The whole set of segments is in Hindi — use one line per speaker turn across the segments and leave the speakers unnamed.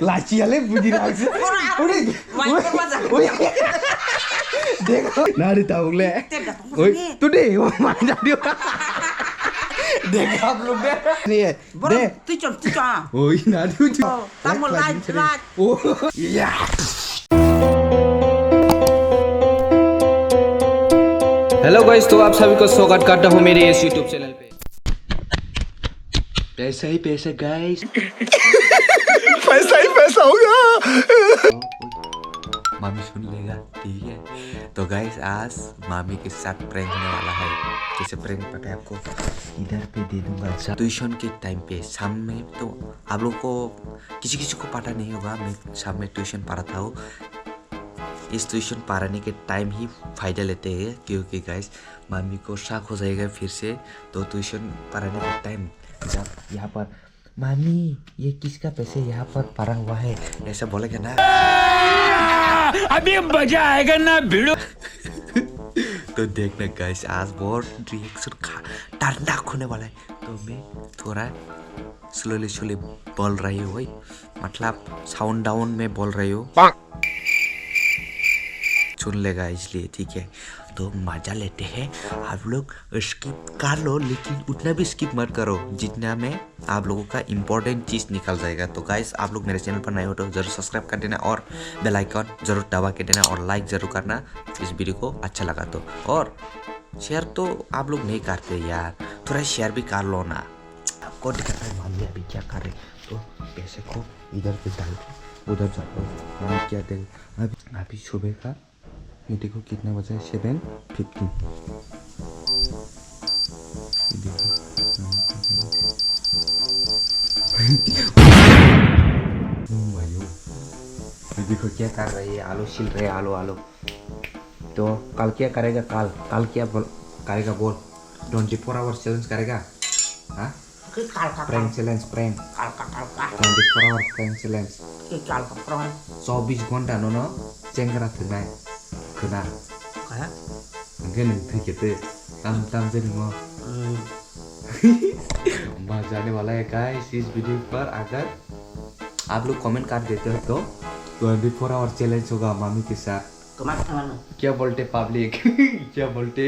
लाची वाले बुझी रहा है उड़े देखो नारी ताऊले ओए टुडे वो मान जा दियो देखो आप लोग दे दे
tu chọn
ओए नारी तू
tao một like
ओ या हेलो गाइस, तो आप सभी को स्वागत करता हूँ मेरे इस YouTube चैनल पे। पैसा ही पैसा गाइस
पैसा ही पैसा होगा।
मामी सुन लेगा, ठीक है। तो गाइस आज मामी के साथ प्रैंक होने वाला है। कैसे प्रैंक पता है आपको? इधर पे दे दूंगा ट्यूशन के टाइम पे शाम में। तो आप लोग को किसी को पता नहीं होगा, मैं शाम में ट्यूशन पढ़ाता हूँ। इस ट्यूशन पढ़ाने के टाइम ही फायदा लेते हैं, क्योंकि गाइस मामी को शक हो जाएगा फिर से। तो ट्यूशन पढ़ाने के टाइम जब यहाँ पर मामी ये किसका पैसे यहाँ पर पड़ा हुआ है ऐसा बोलेगा ना,
अभी मजा आएगा ना भिड़ो।
तो देखना गाइस आज बहुत रिएक्शन खतरनाक होने वाला है। तो मैं थोड़ा स्लोली बोल रही हूँ भाई, मतलब साउंड डाउन में बोल रही हूँ, सुन लेगा इसलिए, ठीक है। तो मजा लेते हैं। आप लोग स्किप कर लो, लेकिन उतना भी स्किप मत करो जितना में आप लोगों का इंपॉर्टेंट चीज़ निकल जाएगा। तो गाइस आप लोग मेरे चैनल पर नए हो तो जरूर सब्सक्राइब कर देना और बेल आइकन जरूर दबा के देना और लाइक जरूर करना इस वीडियो को अच्छा लगा तो। और शेयर तो आप लोग नहीं करते यार, थोड़ा शेयर भी कर लो ना। आपको दिखाता है मामी अभी क्या कर रहे। तो पैसे को इधर पे डाल उधर जाओ, मामी क्या दे अभी सुबह का ये देखो कितना बजा है 7:15। देखो क्या कर रही है, आलू छिल रहे, आलू। तो कल क्या करेगा, कल क्या करेगा बोल? 24 आवर्स चैलेंज करेगा? हाँ prank challenge, prank 24 hour prank challenge 24 घन्टा नो चेंगरा थुनाय खोना enggak nih gitu tam jadi mau मजाने वाला है गाइस इस वीडियो पर। अगर आप लोग कमेंट कर देते हो तो 24 आवर चैलेंज होगा मामी के साथ। क्या बोलते पब्लिक? क्या बोलते?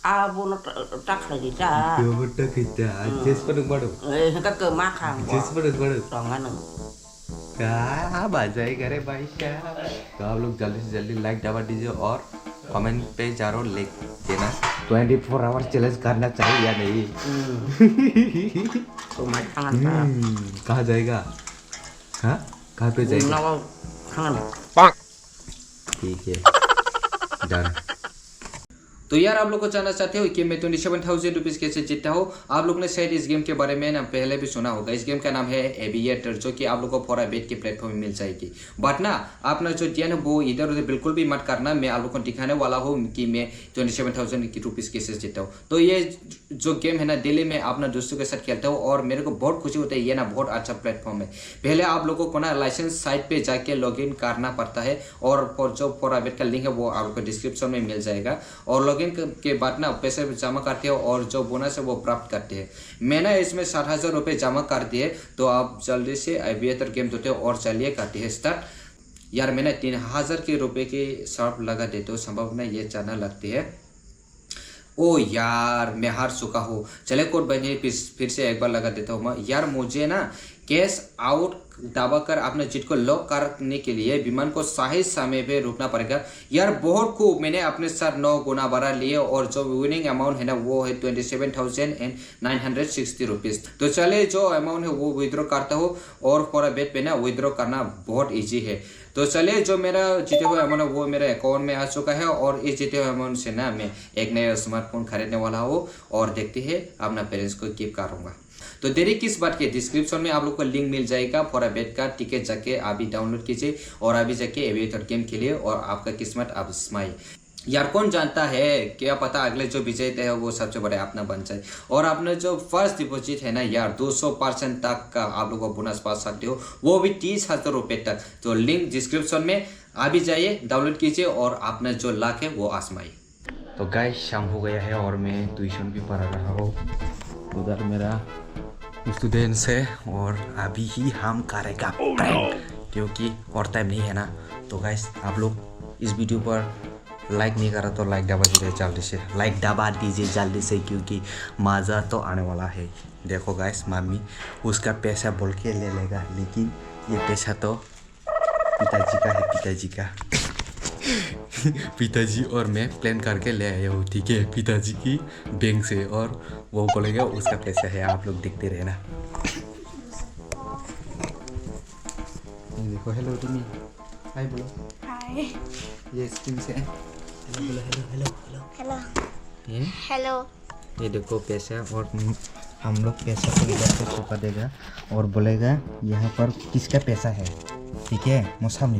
Abo nó trắc là gì cha?
Dia betul kita. Just pada baru.
Các cơ mát hàng.
Just pada baru.
Tròn ăn
क्या बाजाई करे भाई साहब। तो आप लोग जल्दी से जल्दी लाइक दबा दीजिए और कमेंट पे जरूर लिख देना 24 आवर चैलेंज करना चाहिए या नहीं।
तो मैं खाना
कहाँ जाएगा? हाँ कहाँ पे जाएगा?
खाना
ठीक है डन। तो यार आप लोग को जानना चाहते हो कि मैं 27,000 रुपीज़ कैसे जीतता हूँ? आप लोग ने शायद इस गेम के बारे में ना पहले भी सुना होगा। इस गेम का नाम है एविएटर, जो कि आप लोग को फॉर बेट के प्लेटफॉर्म में मिल जाएगी। बट ना आपने जो दिया ना वो इधर उधर बिल्कुल भी मत करना। मैं आप लोग को दिखाने वाला हूँ कि मैं 27,000 रुपीज़ कैसे जीतता हूँ। तो ये जो गेम है ना डेली में अपना दोस्तों के साथ खेलता हूँ और मेरे को बहुत खुशी होता है। ये ना बहुत अच्छा प्लेटफॉर्म है। पहले आप लोगों को ना लाइसेंस साइट पे जाके लॉग इन करना पड़ता है और जो फॉर बेट का लिंक है वो आपको डिस्क्रिप्शन में मिल जाएगा। और लॉग इन के बाद ना पैसे जमा करते हो और जो बोनस है वो प्राप्त करते हैं। मैंने इसमें 60,000 रुपये जमा कर दिए। तो आप जल्दी से एविएटर गेम देते हो और चलिए करते हैं स्टार्ट। यार मैंने 3,000 के रुपये की शॉप लगा देते हो, संभव ना ये जाना लगती है। ओ यार मैं हार चुका हूँ। चले कोड बने फिर से एक बार लगा देता हूँ मैं। यार मुझे ना कैश आउट दबाकर अपने जीत को लॉक करने के लिए विमान को सही समय पे रुकना पड़ेगा। यार बहुत खूब, मैंने अपने साथ 9 गुना बढ़ा लिए और जो विनिंग अमाउंट है ना वो है 27,960 रुपीज़। तो चले जो अमाउंट है वो विड्रॉ करता हूँ और फॉर बेट पे ना विड्रॉ करना बहुत ईजी है। तो चले जो मेरा जीते हुए अमाउंट है वो मेरे अकाउंट में आ चुका है और इस जीते हुए अमाउंट से ना मैं एक नया स्मार्टफोन खरीदने वाला हूँ और देखते हैं अपना पेरेंट्स को गिफ्ट करूँगा। तो देरी किस बात के, डिस्क्रिप्शन में आप लोग को लिंक मिल जाएगा फॉर बेट का। टिकट जाके अभी डाउनलोड कीजिए और अभी जाके एविएटर गेम खेलिए और आपका किस्मत अब स्माइल। यार कौन जानता है, क्या पता अगले जो विजेता है वो सबसे बड़े अपना बन जाए। और आपने जो फर्स्ट डिपॉजिट है ना यार 200% तक का आप लोग को बोनस पा सकते हो, वो भी 30,000 रुपये तक। तो लिंक डिस्क्रिप्शन में अभी जाइए, डाउनलोड कीजिए और अपना जो लाख है वो आजमाइए। तो गाइस शाम हो गया है और मैं ट्यूशन भी पढ़ा रहा हूँ। उधर मेरा स्टूडेंट्स है और अभी ही हम करेगा प्रैंक क्योंकि और टाइम नहीं है ना। तो गाइस आप लोग इस वीडियो पर लाइक नहीं करा तो लाइक दबा दीजिए जल्दी से, लाइक दबा दीजिए जल्दी से क्योंकि मज़ा तो आने वाला है। देखो गाइस मम्मी उसका पैसा बोल के ले लेगा, लेकिन ये पैसा तो पिताजी का है, पिताजी का पिताजी और मैं प्लान करके ले आया हूँ, ठीक है, पिताजी की बैंक से, और वो बोलेगा उसका पैसा है। आप लोग देखते रहना। देखो हेलो टिमी, हाय बोलो।
हाय
ये स्क्रीन से हेलो बोलो, hello hello hello
hello hello.
ये देखो पैसा, और हम लोग पैसा को इधर से चुका देगा और बोलेगा यहाँ पर किसका पैसा है, ठीक है। मुसाम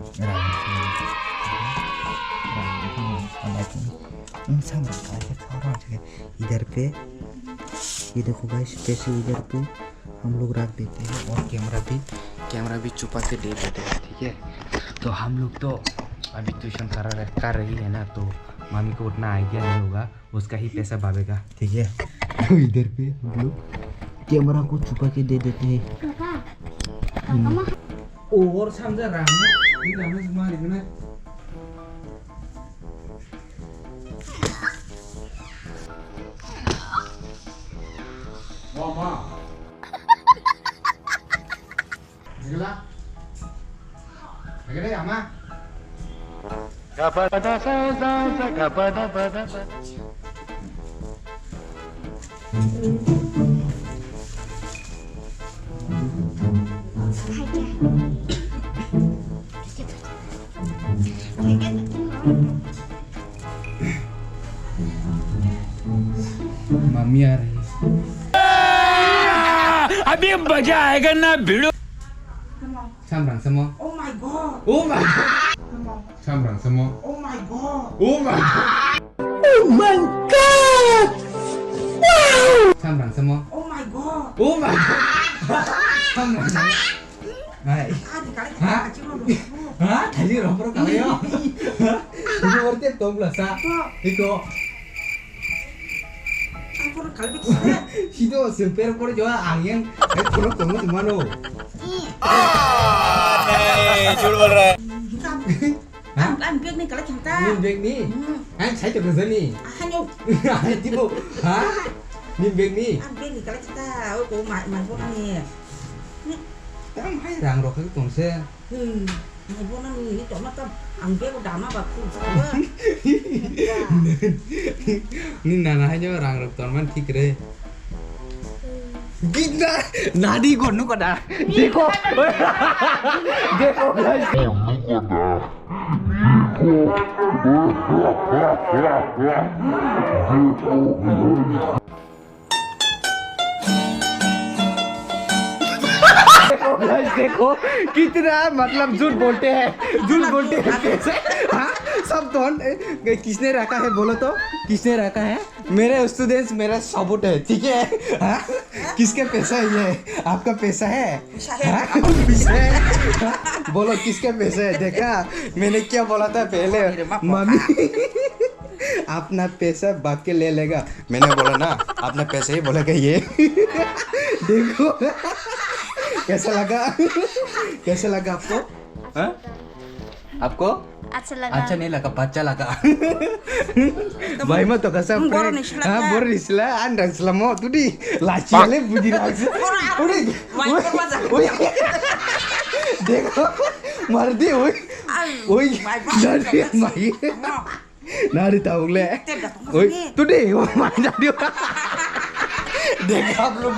इधर पे ये देखो गाइस पैसे इधर पे हम लोग रख देते हैं और कैमरा भी छुपा के दे देते हैं, ठीक है। तो हम लोग तो अभी ट्यूशन कर रही है ना, तो मामी को उतना आइडिया नहीं होगा, उसका ही पैसा भागेगा, ठीक है। तो इधर पे हम लोग कैमरा को छुपा के दे देते हैं। और समझ रहा हूँ मम्मी आ रही है।
अभी मजा आएगा ना भिड़ो।
Sambrang semua.
Oh my god.
Oh my god. Sambrang semua.
Oh my god.
Oh my god. Oh my god. Wow. Sambrang semua.
Oh my god.
Oh my god. Sambrang semua. Hai. Hah? Hah? Tadi rompro kalian. Itu berarti tom lasa. Itu.
Aku nak kalbi kita.
Itu super por jo angin. Kalau kamu di mana?
नहीं झूठ बोल रहा है।
Anh biết ni kalau kita.
Nim bag ni. Anh sai cho cái ni.
Hanya.
Anh tipo. Hah? Nim bag ni.
Anh biết ni kalau kita. Oh, kau mai pun ni.
Tam hai rang rồi cái con xe.
Mai pun ni chỗ nó tâm. Anh biết kau dah nak baku.
Ni nana aja rang rồi toàn man ठीक रहे। गिरना नाडी गर्नु कदा देखो देखो देखो कितना मतलब झूठ बोलते हैं कैसे। हाँ सब तो किसने रखा है बोलो तो, किसने रखा है? मेरे स्टूडेंट्स मेरा सपोर्ट है, ठीक है। हाँ? किसका पैसा है ये? आपका पैसा है? हाँ? पैसा है? हाँ? बोलो किसका पैसा है? देखा मैंने क्या बोला था पहले, मम्मी अपना पैसा बाग के ले लेगा, मैंने बोला ना अपना पैसा ही बोलेगा ये। देखो कैसा लगा आपको? हाँ? आपको
अच्छा लगा।
अच्छा नहीं लगा, बच्चा लगा। Baik mah to kasar prank. Bor isla andang selama tu di laci ale budi laci. Udah. Dekho mar di oi. Oi. Dari mai. Nari tahu le. Oi tu di mai jadi. देखा आप लोग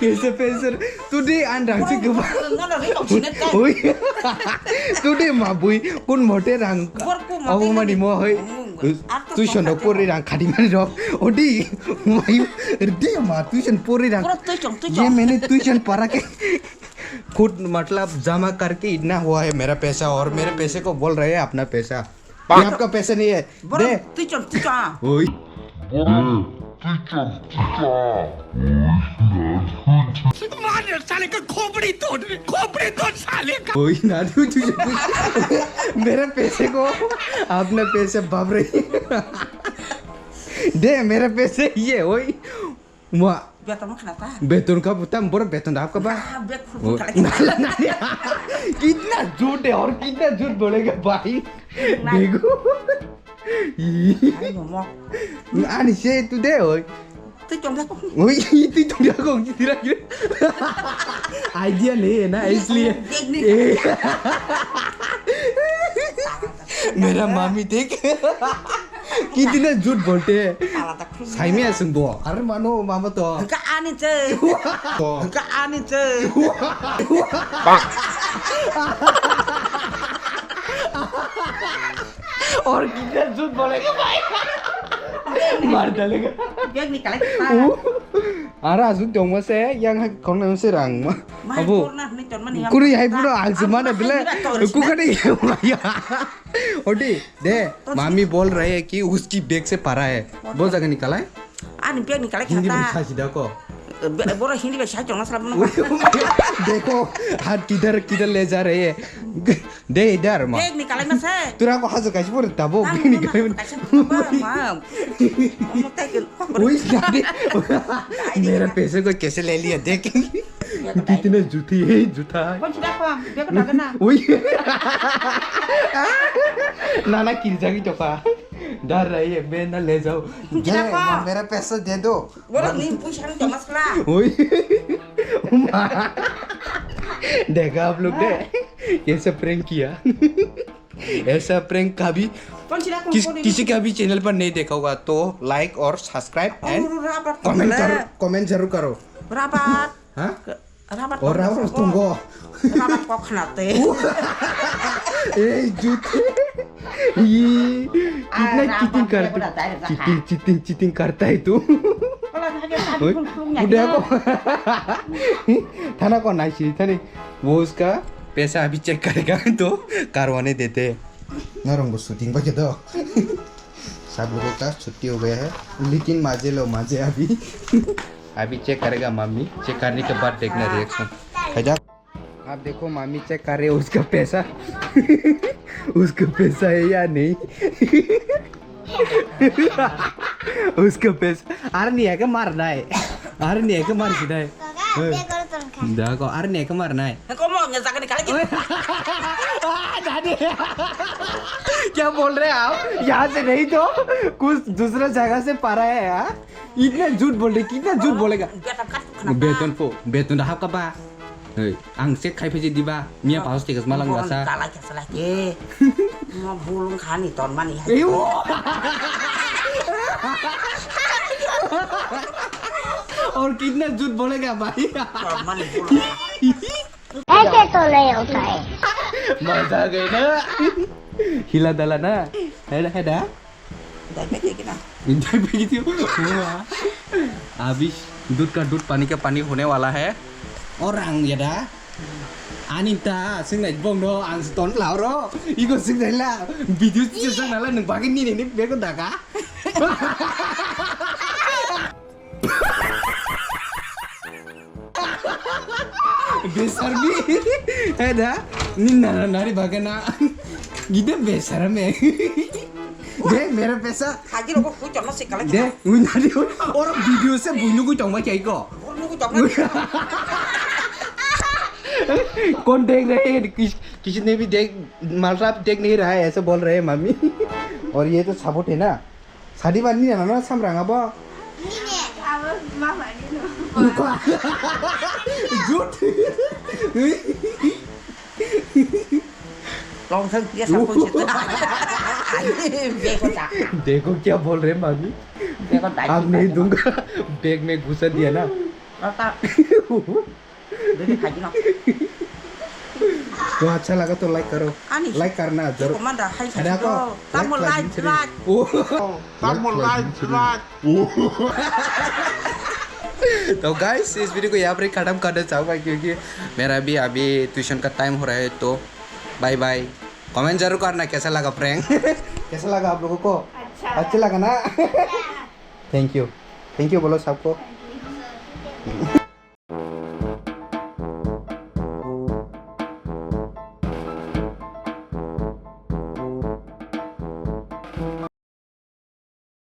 कैसे पैसे तुझे अंडा से गवा तुझे माबुई कुन मोटे रंग अब मनी मो है tuition dok puri rang khadi mani dok odi mai erde ma tuition puri rang ये मैंने tuition पढ़ा के खुद मतलब जमा करके इतना हुआ है मेरा पैसा, और मेरे पैसे को बोल रहे हैं अपना पैसा। ये आपका पैसा नहीं है दे
tuition
ओए
मार साले का खोपड़ी तोड़ साले का।
ओए ना तुझे मेरे पैसे को आपने पैसे बाप रही दे मेरे पैसे ये ओए
Betul mah kenapa?
बेतन का पुतंग बोर बेतन आपका बा
Bek full kali.
कितना झूठ है और कितना झूठ बोलेगा भाई देखो
Ayo ngomong.
ani से तू दे ओए
Itu cuma aku.
ओए itu तो dia को kira kira आइडिया नहीं है ना इसलिए मेरा मामी देख कितना झूठ बोलते हैं
Alat aku.
साई में सुनबो अरे मानो मामा तो
Enggak aneh cuy. Enggak aneh cuy.
और कितना झूठ बोलेगा भाई मार डालेगा
Bek nih kali kita.
आरा अजून तेव्हाच आहे yang कोणाचे रांग
Mah
अबो
pernah nih cuman nih.
कुरी हाय पुरो आलसमाना बिले कुकड़े ओटी दे मामी बोल रहे हैं कि उसकी बैग से पारा है बहुत जगह निकाला है
Aneh bek nih kali
Hindi में
kita.
लिखा सीधा को
Boros hindi ba siya cuma salah
देखो हाथ किधर किधर ले जा रहे हैं दे इधर माँ
Bek nih kali mas eh.
तुरा को हाथ कैसे बोल तबो निकाले वही जाने मेरा पैसे को कैसे ले लिया देख कितने जूती है जूता है
Kau sudah apa? Bek udah kena.
वही नाना गिर जाएगी चौका डर रही है मैं ना ले जाओ मेरा पैसा दे दो
Boros nih push kan cuma salah.
वही देखा आप लोग ने कैसे प्रैंक किया ऐसा प्रैंक कभी
Kau sudah aku.
किसी का भी चैनल पर नहीं देखा होगा तो लाइक और सब्सक्राइब एंड
Rapat.
कमेंट जरूर करो
Rapat.
हाँ
Rapat.
और रावण तुमको
Rapat kok kena teh.
ए जूते ये कितना चीटिंग करता है तू
Kalau hanya tadi pun
उधर को थाना को नहीं थाने वो उसका पैसा अभी चेक करेगा तो कारवाने देते हैं नरंगो शूटिंग बजे दो सब लोगों का छुट्टी हो गया है लेकिन माजे लो माजे अभी चेक करेगा मम्मी चेक करने के बाद देखना रिएक्शन खजा आप देखो मामी चेक कर रहे हो उसका पैसा उसका पैसा है या नहीं उसका पैसा अरे नहीं है क्या मारना है अरे नहीं है क्या मार सीधा है देखो अरे नहीं है क्या मारना है
Kau mau nyezakan di kali kita.
क्या बोल रहे हैं आप यहाँ से नहीं तो कुछ दूसरा जगह से पारा है यार इतना झूठ बोल रहे कितना झूठ बोलेगा
Biar kan kenapa?
बेतन dah apa ba ang sek kai pheji diba mia paus tigas malang wasa
Kalah ya salah ye. Mau bulung kani ton mani.
और कितना झूठ बोलेगा भाई
Ton mani bulung.
ऐसे तो नहीं होता है
मजा आ गई ना हिला दला ना है दा
Dah bek kita.
Enjoy begitu habis दूध का दूध पानी का पानी होने वाला है orang ya dah Anita sing naik bong do ang ston lao ro iko sing naik la video sih sang nala neng pagi ni biar kau dah kah besar bi ada ni nara nari bagana gitu besar me deh मेरा पैसा
Haji lo kok cuma sih kali
deh nari orang video से बुनु को चौमा क्या को
Bulung cuma.
कौन देख रहे हैं किसी ने भी देख मालसाब देख नहीं रहा है ऐसे बोल रहे हैं मम्मी और ये तो साबुत है ना साड़ी बांधनी है ना समरंग अब झूठ
Long thân dia satu situ. Bek kau tak.
देखो क्या बोल रहे हैं मम्मी
Bek kau tak.
अब नहीं दूंगा बैग में घुसा दिया ना
Rata. Jadi haji nak.
तो अच्छा लगा तो लाइक करो
Ani.
लाइक करना जरूर
Cuma dah hai
ada
saja.
apa
Tamu lain cerat.
तो गाइस इस वीडियो को यहाँ पर खत्म करना चाहूँगा क्योंकि मेरा भी अभी ट्यूशन का टाइम हो रहा है तो बाय बाय कमेंट जरूर करना कैसा लगा प्रैंक कैसा लगा आप लोगों को अच्छा लगा ना थैंक यू बोलो सबको